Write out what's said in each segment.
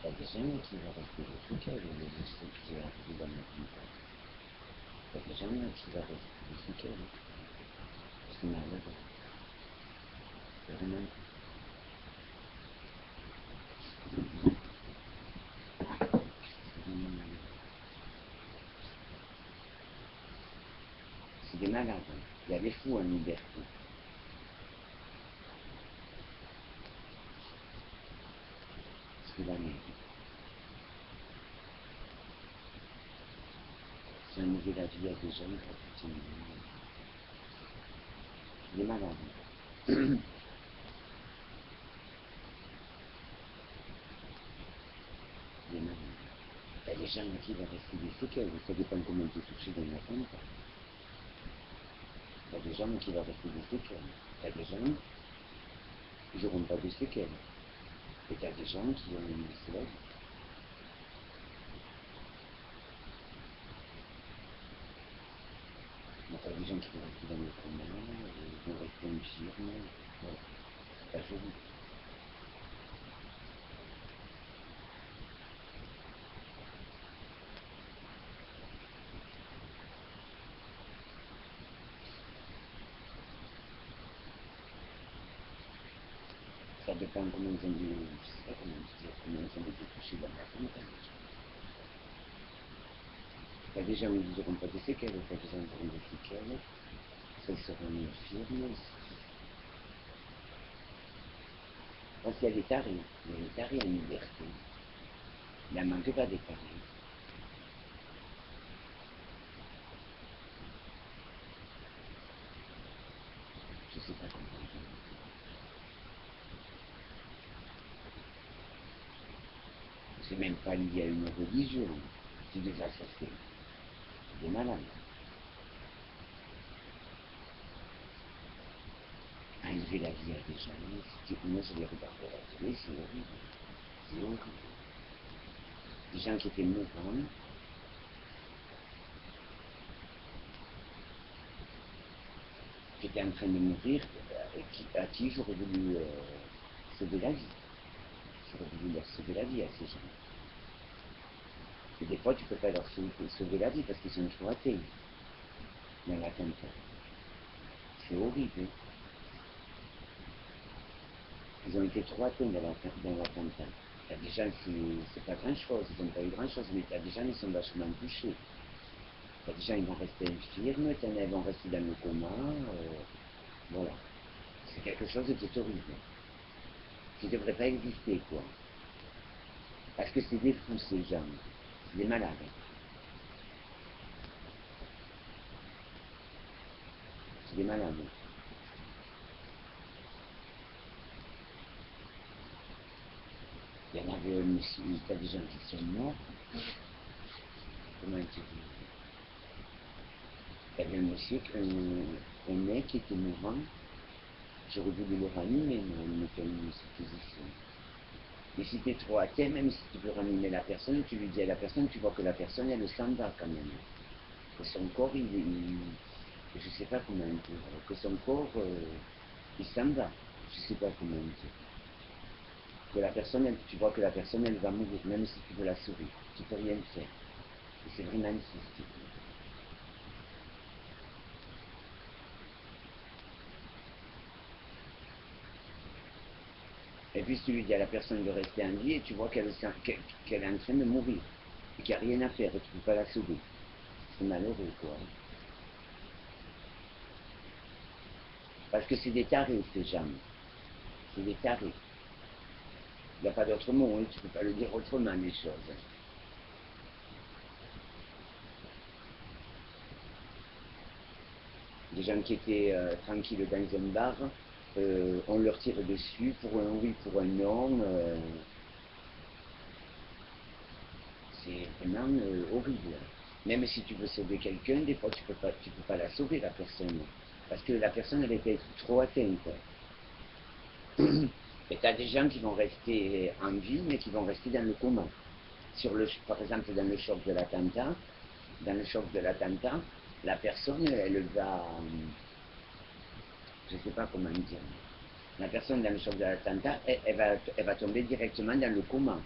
Il y a des gens qui vont rester des trucs avec les choses qui ont arrivé dans notre vie. Il y a des gens qui vont rester des trucs. C'est malheureux. C'est vraiment. C'est des malades. Il y a des fous en liberté. C'est la merde. Si on enlevait la vie à des gens, c'est des malades. Des malades. Il y a des gens qui vont rester des séquelles. Ça dépend comment tu es touché dans la tente. Il y a des gens qui vont rester des séquelles. Il y a des gens qui n'auront pas de séquelles. Et il y a des gens qui ont une séquelle. Il y a des gens qui vont rester dans le coma, qui vont rester infirmes. Voilà. C'est pas joli. Ça dépend comment ils ont dit, je sais pas comment dire, comment ils ont été touchés dans la tente. Il y a des gens qui n'auront pas de séquelles, il y a des gens qui auront des séquelles. Ça seront infirmes. Parce qu'il y a des tarés. Il y a des tarés en liberté. Il n'en manque pas des tarés. Je ne sais pas comment dire. C'est même pas lié à une religion. C'est des assassins. Des malades. Enlever la vie à des gens, moi je les regarde à la télé, c'est horrible. C'est horrible. Des gens qui étaient mourants, qui étaient en train de mourir, à qui j'aurais voulu sauver la vie. J'aurais voulu leur sauver la vie à ces gens. Et des fois, tu ne peux pas leur sauver la vie parce qu'ils sont trop athées dans l'attentat. C'est horrible. Ils ont été trop athées dans l'attentat. Il y a des gens qui, c'est pas grand-chose, ils n'ont pas eu grand-chose, mais il y a des gens qui sont vachement touchés. Il y a des gens qui vont rester infirmes, il y en a qui vont rester dans le coma. Voilà. C'est quelque chose qui est horrible. Qui ne devrait pas exister, quoi. Parce que c'est des fous, ces gens. C'est des malades. C'est des malades. Il y en avait aussi, il y a des gens qui sont morts. Comment tu dis? Il y avait un monsieur, un mec qui était mourant. J'aurais voulu le ranimer, mais on me fait une supposition. Et si tu es trop athée, même si tu veux ranimer la personne, tu lui dis à la personne, tu vois que la personne, elle s'en va quand même. Que son corps, je ne sais pas comment dire, que son corps, il s'en va. Je ne sais pas comment dire. Que la personne, tu vois que la personne, elle va mourir, même si tu veux la sauver. Tu ne peux rien faire. Et c'est vraiment triste. Et puis tu lui dis à la personne de rester en vie et tu vois qu'elle est en train de mourir. Et qu'il n'y a rien à faire et tu ne peux pas la sauver. C'est malheureux, quoi. Parce que c'est des tarés, ces gens. C'est des tarés. Il n'y a pas d'autre mot, hein. Tu ne peux pas le dire autrement, les choses. Des gens qui étaient tranquilles dans un bar, on leur tire dessus pour un oui, pour un non. C'est vraiment horrible. Même si tu veux sauver quelqu'un, des fois tu peux pas la sauver, la personne. Parce que la personne, elle était trop atteinte. Et tu as des gens qui vont rester en vie, mais qui vont rester dans le coma. Par exemple, dans le choc de l'attentat, la personne, elle va, je ne sais pas comment dire, la personne dans le choc de l'attentat, elle va tomber directement dans le coma.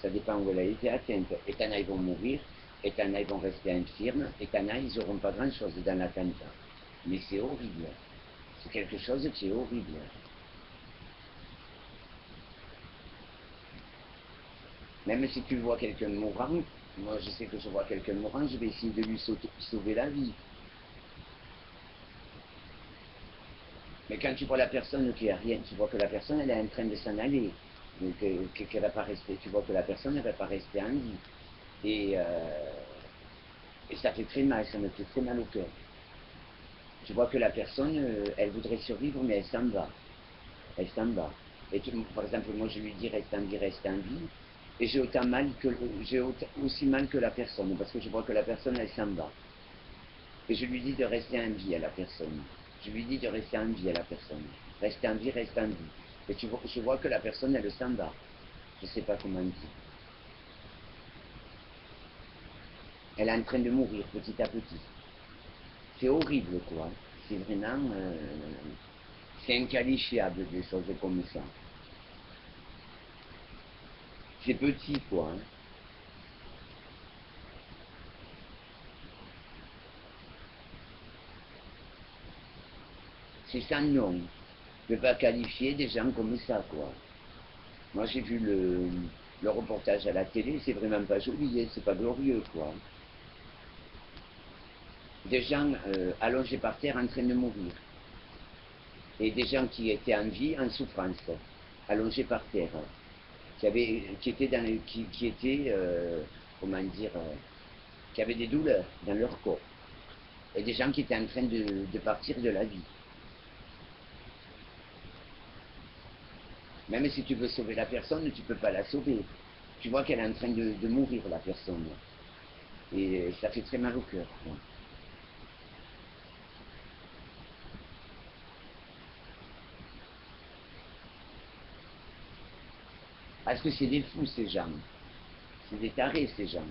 ça dépend où elle a été atteinte. Et t'en as, ils vont mourir, et t'en as, ils vont rester infirmes, et t'en as, ils n'auront pas grand-chose dans l'attentat. Mais c'est horrible. C'est quelque chose qui est horrible. Même si tu vois quelqu'un mourant, moi je sais que je vois quelqu'un mourant, je vais essayer de lui sauver la vie. Mais quand tu vois la personne qui a rien, tu vois que la personne elle est en train de s'en aller, donc qu'elle va pas rester, tu vois que la personne ne va pas rester en vie. Et, et ça fait très mal, ça me fait très mal au cœur. Tu vois que la personne, elle voudrait survivre, mais elle s'en va. Elle s'en va. Et par exemple, moi je lui dis reste en vie, reste en vie. Et j'ai aussi mal que la personne, parce que je vois que la personne, elle s'en va. Et je lui dis de rester en vie à la personne. Je lui dis de rester en vie à la personne. Reste en vie, reste en vie. Et je vois que la personne, elle s'en va. Je ne sais pas comment dire. Elle est en train de mourir petit à petit. C'est horrible, quoi. C'est vraiment... c'est inqualifiable des choses comme ça. C'est petit, quoi. Hein. C'est sans nom. Je ne peux pas qualifier des gens comme ça, quoi. Moi, j'ai vu le reportage à la télé, c'est vraiment pas joli, hein, c'est pas glorieux, quoi. Des gens allongés par terre en train de mourir. Et des gens qui étaient en vie, en souffrance, allongés par terre. Qui étaient comment dire, qui avaient des douleurs dans leur corps. Et des gens qui étaient en train de partir de la vie. Même si tu veux sauver la personne, tu ne peux pas la sauver. Tu vois qu'elle est en train de mourir, la personne. Et ça fait très mal au cœur. Quoi. Parce que c'est des fous, ces gens. C'est des tarés, ces gens.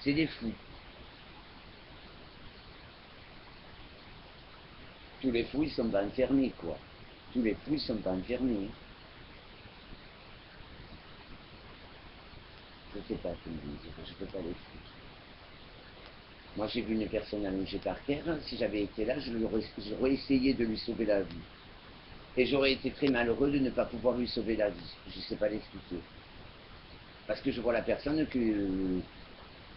C'est des fous. Tous les fous, ils sont pas enfermés, quoi. Tous les fous, ils sont pas enfermés. Je sais pas comment dire, je peux pas l'expliquer. Moi, j'ai vu une personne allongée par terre. Si j'avais été là, j'aurais essayé de lui sauver la vie. Et j'aurais été très malheureux de ne pas pouvoir lui sauver la vie. Je ne sais pas l'expliquer. Parce que je vois la personne que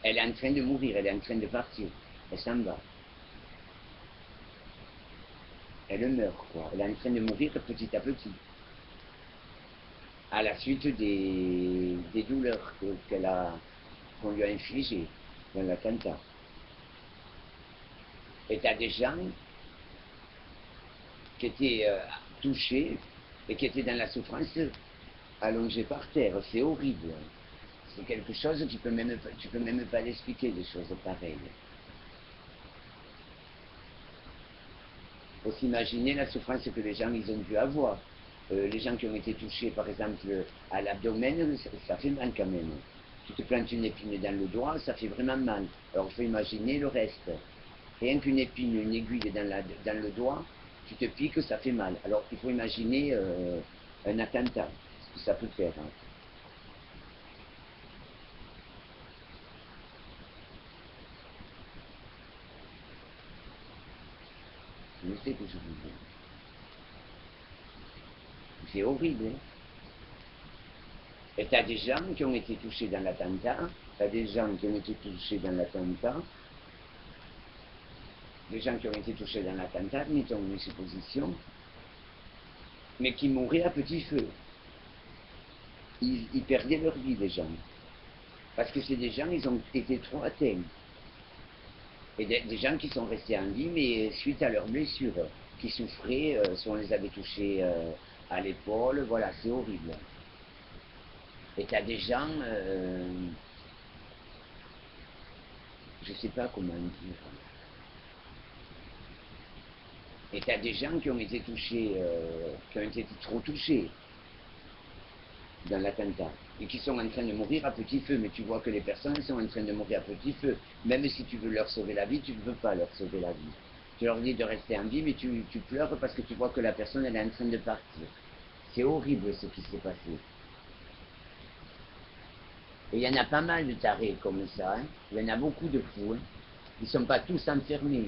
elle est en train de mourir, elle est en train de partir. Elle s'en va. Elle meurt, quoi. Elle est en train de mourir petit à petit. À la suite des douleurs qu'on lui a infligées dans l'attentat. Et tu as des gens qui étaient touchés et qui étaient dans la souffrance allongés par terre. C'est horrible. C'est quelque chose, tu peux même pas l'expliquer, des choses pareilles. Il faut s'imaginer la souffrance que les gens ils ont dû avoir. Les gens qui ont été touchés, par exemple, à l'abdomen, ça fait mal quand même. Tu te plantes une épine dans le doigt, ça fait vraiment mal. Alors il faut imaginer le reste. Rien qu'une épine, une aiguille dans le doigt, tu te piques, ça fait mal. Alors il faut imaginer un attentat, ce que ça peut faire. Hein. Je sais que je vous dis. C'est horrible. Hein. Et tu as des gens qui ont été touchés dans l'attentat, tu as des gens qui ont été touchés dans l'attentat, des gens qui ont été touchés dans l'attentat, mettons une supposition, mais qui mouraient à petit feu. Ils perdaient leur vie, les gens. Parce que c'est des gens, ils ont été trop atteints. Et des gens qui sont restés en vie, mais suite à leurs blessures, qui souffraient, si on les avait touchés à l'épaule, voilà, c'est horrible. Et tu as des gens, je ne sais pas comment dire, et tu as des gens qui ont été touchés, qui ont été trop touchés dans l'attentat, et qui sont en train de mourir à petit feu, mais tu vois que les personnes sont en train de mourir à petit feu. Même si tu veux leur sauver la vie, tu ne peux pas leur sauver la vie. Tu leur dis de rester en vie, mais tu pleures parce que tu vois que la personne elle est en train de partir. C'est horrible ce qui s'est passé. Et il y en a pas mal de tarés comme ça, hein. Il y en a beaucoup de fous, hein. Ils ne sont pas tous enfermés.